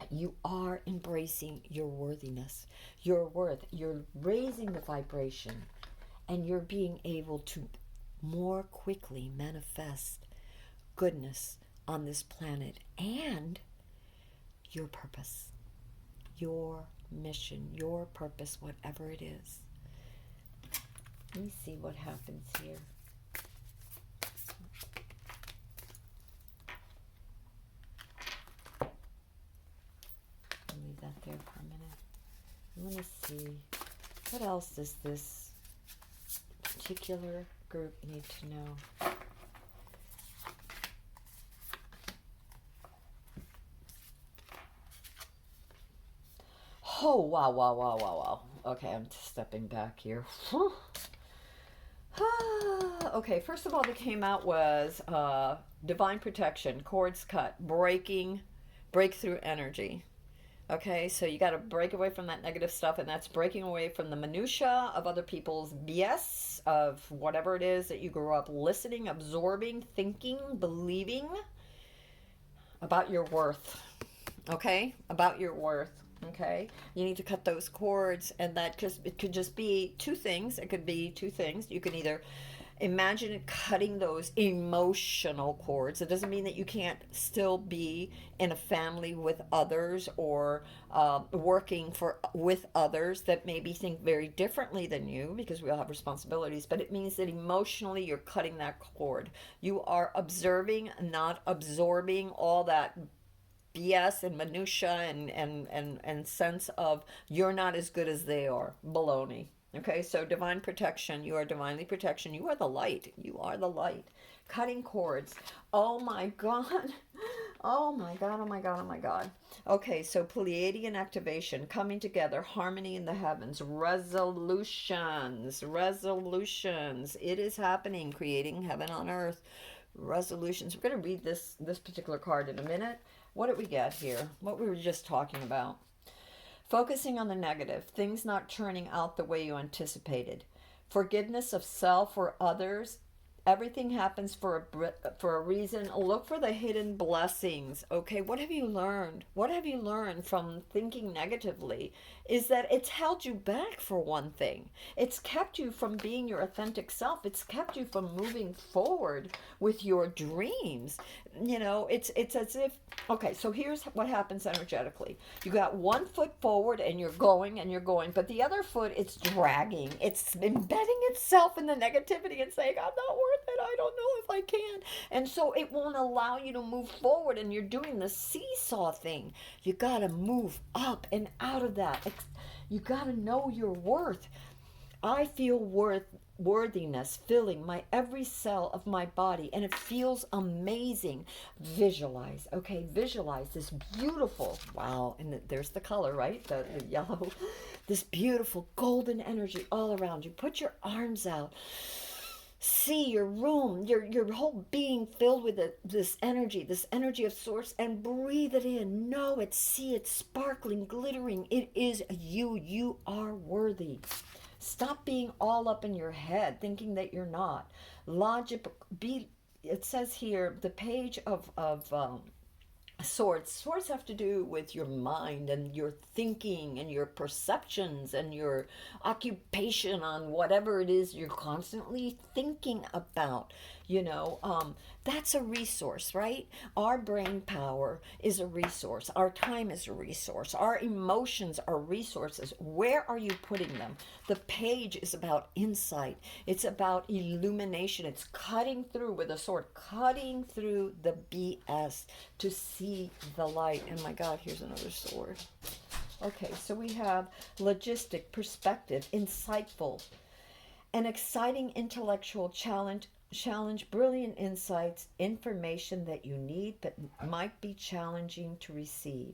You are embracing your worthiness, your worth. You're raising the vibration, and you're being able to more quickly manifest goodness on this planet and your purpose, your mission, your purpose, whatever it is. Let me see what happens here. I'll leave that there for a minute. I want to see, what else does this particular group need to know? Oh, wow, wow, wow, wow, wow. Okay, I'm stepping back here. Okay, first of all that came out was divine protection, cords cut, breakthrough energy. Okay, so you got to break away from that negative stuff, and that's breaking away from the minutia of other people's BS, of whatever it is that you grew up listening, absorbing, thinking, believing about your worth. Okay, about your worth. Okay, you need to cut those cords, and that just, it could just be two things. It could be two things. You can either imagine cutting those emotional cords. It doesn't mean that you can't still be in a family with others, or working with others that maybe think very differently than you, because we all have responsibilities. But it means that emotionally you're cutting that cord. You are observing, not absorbing all that BS and minutia and sense of you're not as good as they are. Baloney. Okay, so divine protection. You are divinely protection. You are the light. You are the light. Cutting cords. Oh my God. Oh my God. Oh my God. Oh my God. Okay, so Pleiadian activation, coming together, harmony in the heavens, resolutions. Resolutions. It is happening, creating heaven on earth. Resolutions. We're going to read this particular card in a minute. What did we get here? What we were just talking about. Focusing on the negative, things not turning out the way you anticipated. Forgiveness of self or others. Everything happens for a reason. Look for the hidden blessings. Okay, what have you learned? What have you learned from thinking negatively? Is that it's held you back, for one thing. It's kept you from being your authentic self. It's kept you from moving forward with your dreams. You know, it's as if, okay, so here's what happens energetically. You got one foot forward and you're going, but the other foot, it's dragging. It's embedding itself in the negativity and saying, I'm not worth it. I don't know if I can. And so it won't allow you to move forward, and you're doing the seesaw thing. You got to move up and out of that. You got to know your worth. I feel worthiness filling my every cell of my body, and it feels amazing. Visualize, okay? Visualize this beautiful, wow, and there's the color, right? The yellow. This beautiful golden energy all around you. Put your arms out. See your room, your whole being filled with this energy of source, and breathe it in. Know it, see it, sparkling, glittering. It is you. You are worthy. Stop being all up in your head, thinking that you're not. Logic, it says here, the page of swords. Swords have to do with your mind and your thinking and your perceptions and your occupation on whatever it is you're constantly thinking about. That's a resource, right? Our brain power is a resource. Our time is a resource. Our emotions are resources. Where are you putting them? The page is about insight. It's about illumination. It's cutting through with a sword, cutting through the BS to see the light. And my God, here's another sword. Okay, so we have logistic, perspective, insightful, an exciting intellectual challenge, brilliant insights, information that you need but might be challenging to receive.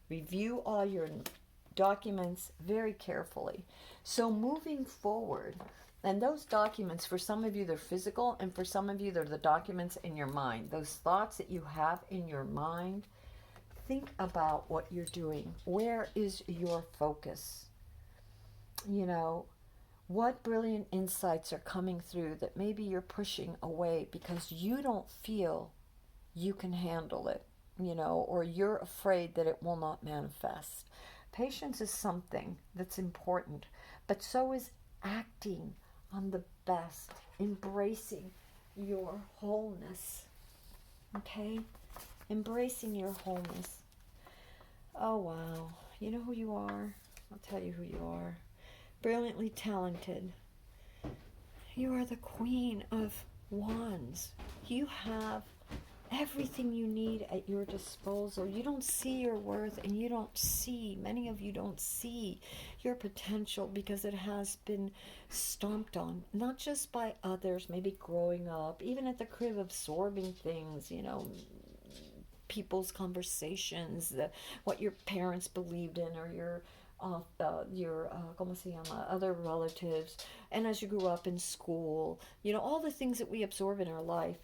Review all your documents very carefully. So moving forward, and those documents, for some of you, they're physical, and for some of you, they're the documents in your mind. Those thoughts that you have in your mind, think about what you're doing. Where is your focus? What brilliant insights are coming through that maybe you're pushing away because you don't feel you can handle it? or you're afraid that it will not manifest. Patience is something that's important, but so is acting on the best, embracing your wholeness. Okay? Embracing your wholeness. Oh, wow. You know who you are? I'll tell you who you are. Brilliantly talented. You are the Queen of Wands. You have everything you need at your disposal. You don't see your worth, and many of you don't see your potential because it has been stomped on, not just by others, maybe growing up, even at the crib, absorbing things, people's conversations, what your parents believed in, or ¿cómo se llama? Other relatives, and as you grew up in school, all the things that we absorb in our life,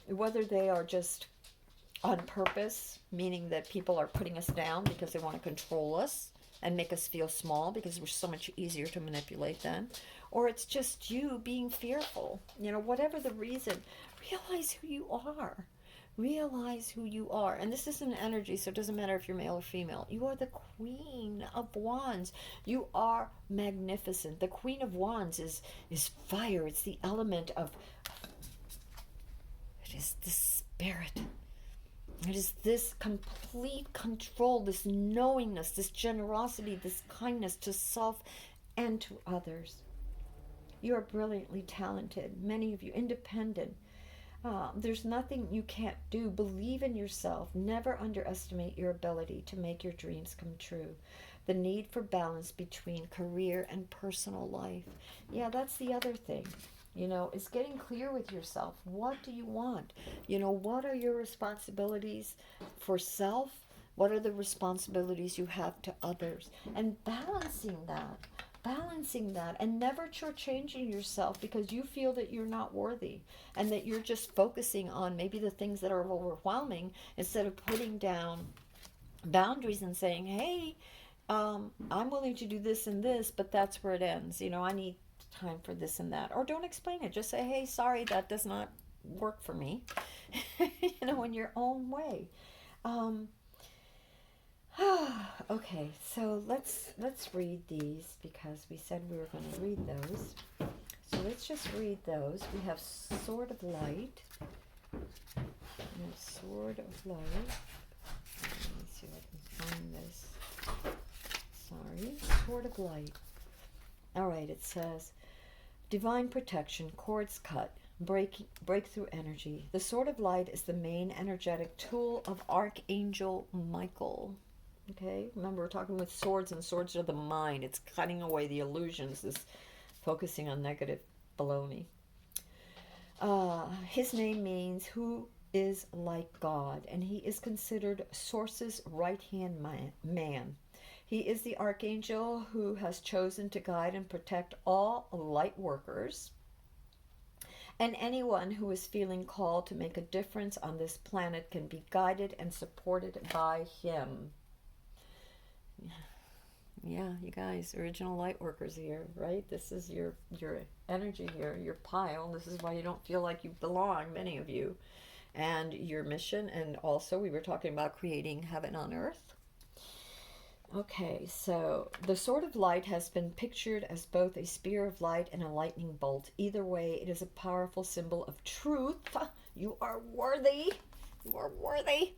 whether they are just on purpose, meaning that people are putting us down because they want to control us and make us feel small because we're so much easier to manipulate then, or it's just you being fearful, whatever the reason, realize who you are. Realize who you are. And this is an energy, so it doesn't matter if you're male or female. You are the Queen of Wands. You are magnificent. The Queen of Wands is fire. It's the element of, it is the spirit. It is this complete control, this knowingness, this generosity, this kindness to self and to others. You are brilliantly talented. Many of you independent. There's nothing you can't do. Believe in yourself. Never underestimate your ability to make your dreams come true. The need for balance between career and personal life. Yeah, that's the other thing. Is getting clear with yourself. What do you want? What are your responsibilities for self? What are the responsibilities you have to others? And balancing that, and never shortchanging yourself because you feel that you're not worthy and that you're just focusing on maybe the things that are overwhelming instead of putting down boundaries and saying, hey, I'm willing to do this and this, but that's where it ends. I need time for this and that. Or don't explain it. Just say, hey, sorry, that does not work for me, in your own way. Okay, so let's read these because we said we were going to read those. So let's just read those. We have Sword of Light. And Sword of Light. Let me see if I can find this. Sorry. Sword of Light. All right, it says, divine protection, cords cut, breakthrough energy. The Sword of Light is the main energetic tool of Archangel Michael. Okay, remember we're talking with swords, and swords are the mind. It's cutting away the illusions, this focusing on negative baloney. His name means who is like God, and he is considered Source's right-hand man. He is the archangel who has chosen to guide and protect all light workers and anyone who is feeling called to make a difference on this planet can be guided and supported by him. Yeah, you guys, original light workers here, right? This is your energy here, your pile. This is why you don't feel like you belong, many of you. And your mission, and also we were talking about creating heaven on earth. Okay, so the Sword of Light has been pictured as both a spear of light and a lightning bolt. Either way, it is a powerful symbol of truth. You are worthy. You are worthy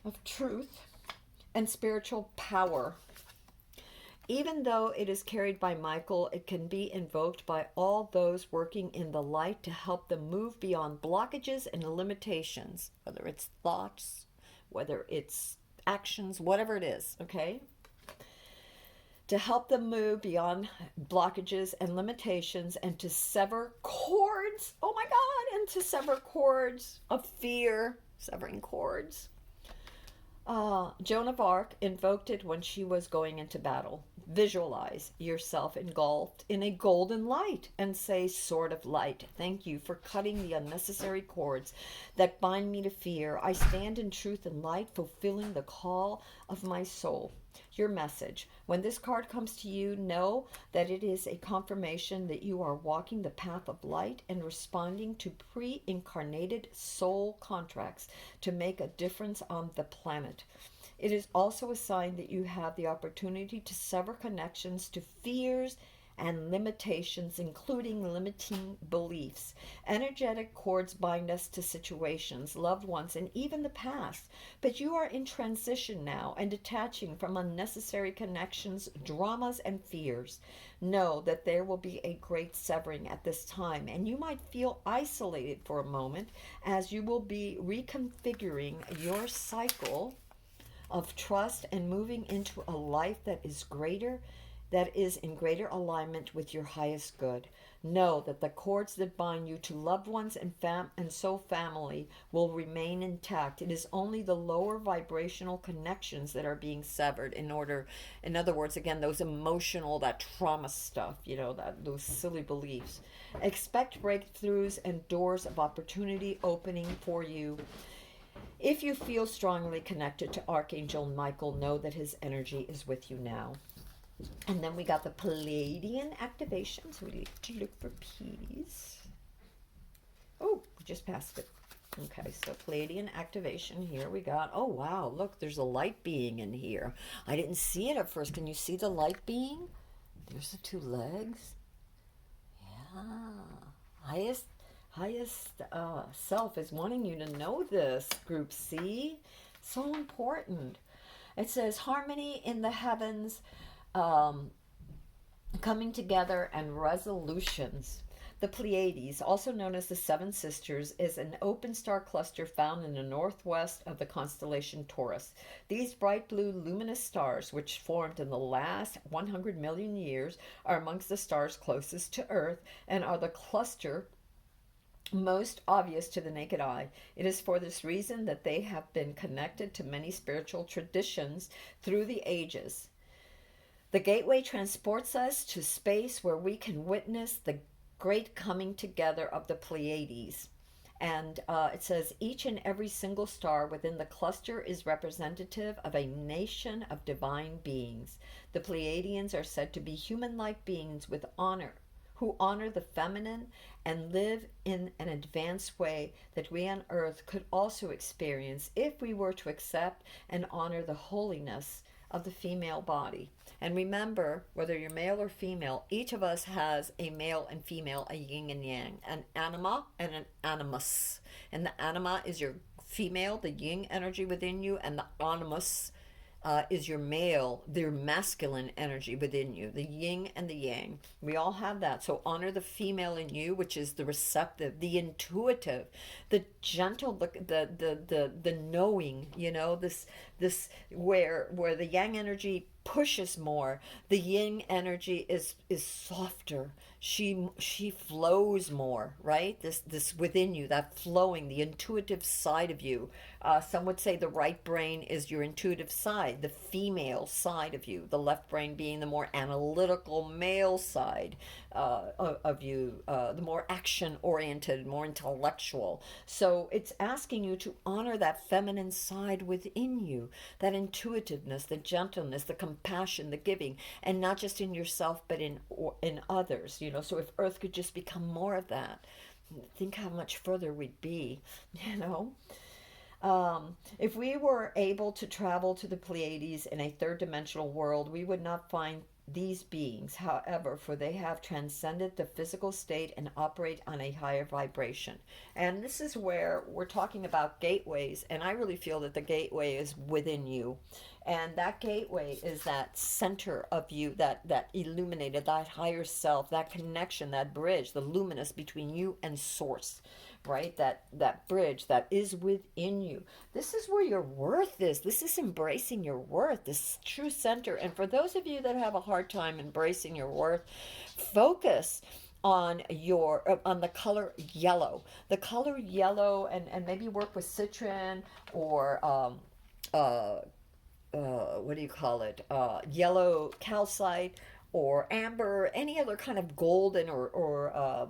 of truth and spiritual power. Even though it is carried by Michael, it can be invoked by all those working in the light to help them move beyond blockages and limitations, whether it's thoughts, whether it's actions, whatever it is, okay? To help them move beyond blockages and limitations and to sever cords, oh my God, and to sever cords of fear, severing cords. Joan of Arc invoked it when she was going into battle. Visualize yourself engulfed in a golden light and say, Sword of Light, thank you for cutting the unnecessary cords that bind me to fear. I stand in truth and light, fulfilling the call of my soul. Your message. When this card comes to you, know that it is a confirmation that you are walking the path of light and responding to pre incarnated soul contracts to make a difference on the planet. It is also a sign that you have the opportunity to sever connections to fears and limitations, including limiting beliefs. Energetic cords bind us to situations, loved ones, and even the past. But you are in transition now and detaching from unnecessary connections, dramas, and fears. Know that there will be a great severing at this time, and you might feel isolated for a moment as you will be reconfiguring your cycle of trust and moving into a life that is greater, that is in greater alignment with your highest good. Know that the cords that bind you to loved ones and soul family will remain intact. It is only the lower vibrational connections that are being severed in other words, again, those emotional, that trauma stuff, those silly beliefs. Expect breakthroughs and doors of opportunity opening for you. If you feel strongly connected to Archangel Michael, know that his energy is with you now. And then we got the Palladian activation. So we need to look for peace. Oh, we just passed it. Okay, so Palladian activation. Here we got. Oh, wow. Look, there's a light being in here. I didn't see it at first. Can you see the light being? There's the two legs. Yeah. Highest self is wanting you to know this, Group C. So important. It says harmony in the heavens, coming together, and resolutions. The Pleiades, also known as the Seven Sisters, is an open star cluster found in the northwest of the constellation Taurus. These bright blue luminous stars, which formed in the last 100 million years, are amongst the stars closest to Earth and are the cluster most obvious to the naked eye. It is for this reason that they have been connected to many spiritual traditions through the ages. The gateway transports us to space where we can witness the great coming together of the Pleiades. And it says each and every single star within the cluster is representative of a nation of divine beings. The Pleiadians are said to be human-like beings with honor, who honor the feminine and live in an advanced way that we on earth could also experience if we were to accept and honor the holiness of the female body. And remember, whether you're male or female, each of us has a male and female, a yin and yang, an anima and an animus. And the anima is your female, the yin energy within you, and the animus is your male, their masculine energy within you, the yin and the yang. We all have that. So honor the female in you, which is the receptive, the intuitive, the gentle, the knowing. This where the yang energy pushes more, the yin energy is softer. She flows more, right? This within you, that flowing, the intuitive side of you. Some would say the right brain is your intuitive side, the female side of you, the left brain being the more analytical male side of you, the more action oriented, more intellectual. So it's asking you to honor that feminine side within you, that intuitiveness, the gentleness, the compassion, the giving, and not just in yourself but in others. So if Earth could just become more of that, think how much further we'd be. If we were able to travel to the Pleiades in a third dimensional world, we would not find these beings, however, for they have transcended the physical state and operate on a higher vibration. And this is where we're talking about gateways, and I really feel that the gateway is within you. And that gateway is that center of you, that illuminated, that higher self, that connection, that bridge, the luminous between you and source, right? That bridge that is within you. This is where your worth is. This is embracing your worth, this true center. And for those of you that have a hard time embracing your worth, focus on the color yellow. The color yellow, and maybe work with citron or what do you call it? Yellow calcite or amber, or any other kind of golden or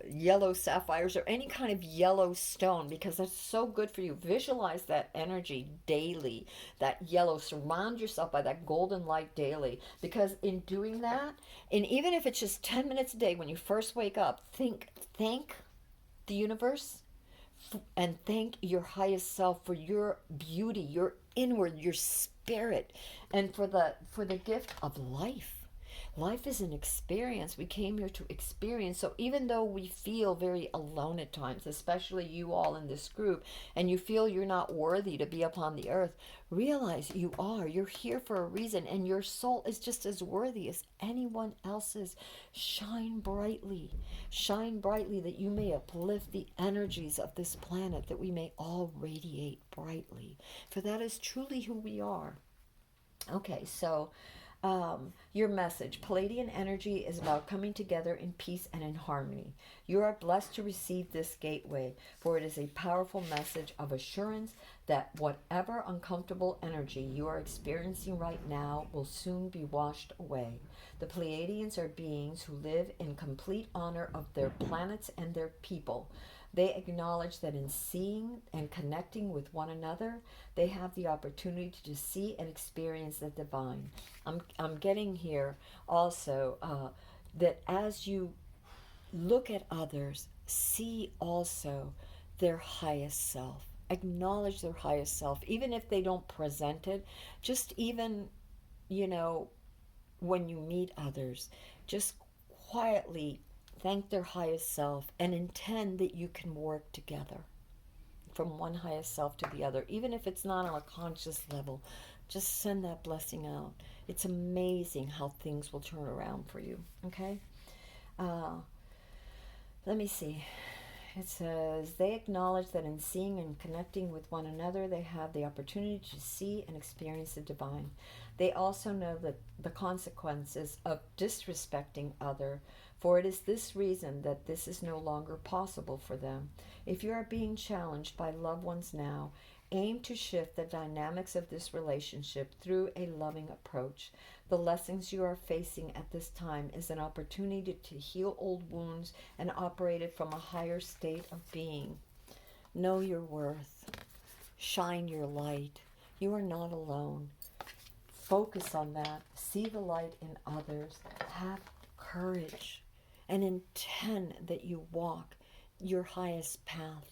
yellow sapphires or any kind of yellow stone, because that's so good for you. Visualize that energy daily, that yellow. Surround yourself by that golden light daily, because in doing that, and even if it's just 10 minutes a day when you first wake up, thank the universe and thank your highest self for your beauty, your inward, your spirit, and for the gift of life. Life is an experience. We came here to experience. So even though we feel very alone at times, especially you all in this group, and you feel you're not worthy to be upon the earth, realize you are. You're here for a reason, and your soul is just as worthy as anyone else's. Shine brightly. Shine brightly, that you may uplift the energies of this planet, that we may all radiate brightly. For that is truly who we are. Okay, so your message, Palladian energy, is about coming together in peace and in harmony. You are blessed to receive this gateway, for it is a powerful message of assurance that whatever uncomfortable energy you are experiencing right now will soon be washed away. The Pleiadians are beings who live in complete honor of their planets and their people. They acknowledge that in seeing and connecting with one another, they have the opportunity to see and experience the divine. I'm getting here also that as you look at others, see also their highest self. Acknowledge their highest self, even if they don't present it. Just even, you know, when you meet others, just quietly thank their highest self and intend that you can work together from one highest self to the other, even if it's not on a conscious level. Just send that blessing out. It's amazing how things will turn around for you. Okay? Uh, Let me see. It says, they acknowledge that in seeing and connecting with one another, they have the opportunity to see and experience the divine. They also know that the consequences of disrespecting other, for it is this reason that this is no longer possible for them. If you are being challenged by loved ones now, aim to shift the dynamics of this relationship through a loving approach. The lessons you are facing at this time is an opportunity to heal old wounds and operate it from a higher state of being. Know your worth. Shine your light. You are not alone. Focus on that. See the light in others. Have courage and intend that you walk your highest path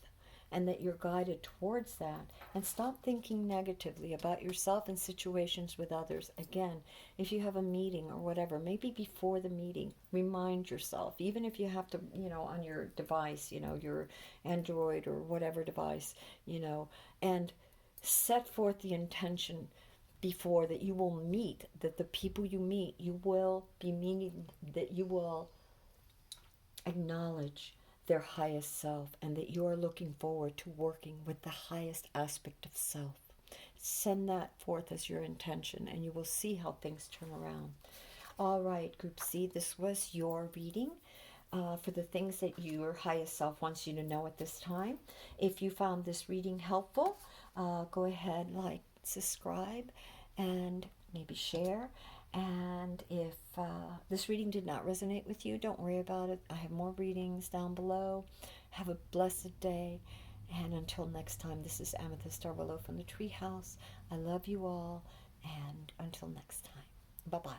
and that you're guided towards that. And stop thinking negatively about yourself and situations with others. Again, if you have a meeting or whatever, maybe before the meeting, remind yourself, even if you have to, on your device, your Android or whatever device, and set forth the intention before that you will meet, that the people you meet, you will be meaning, that you will acknowledge their highest self, and that you are looking forward to working with the highest aspect of self. Send that forth as your intention, and you will see how things turn around. All right, Group C, this was your reading for the things that your highest self wants you to know at this time. If you found this reading helpful, go ahead, like, subscribe, and maybe share. And if this reading did not resonate with you, don't worry about it. I have more readings down below. Have a blessed day. And until next time, this is Amethyst Arvelo from the Treehouse. I love you all. And until next time, bye-bye.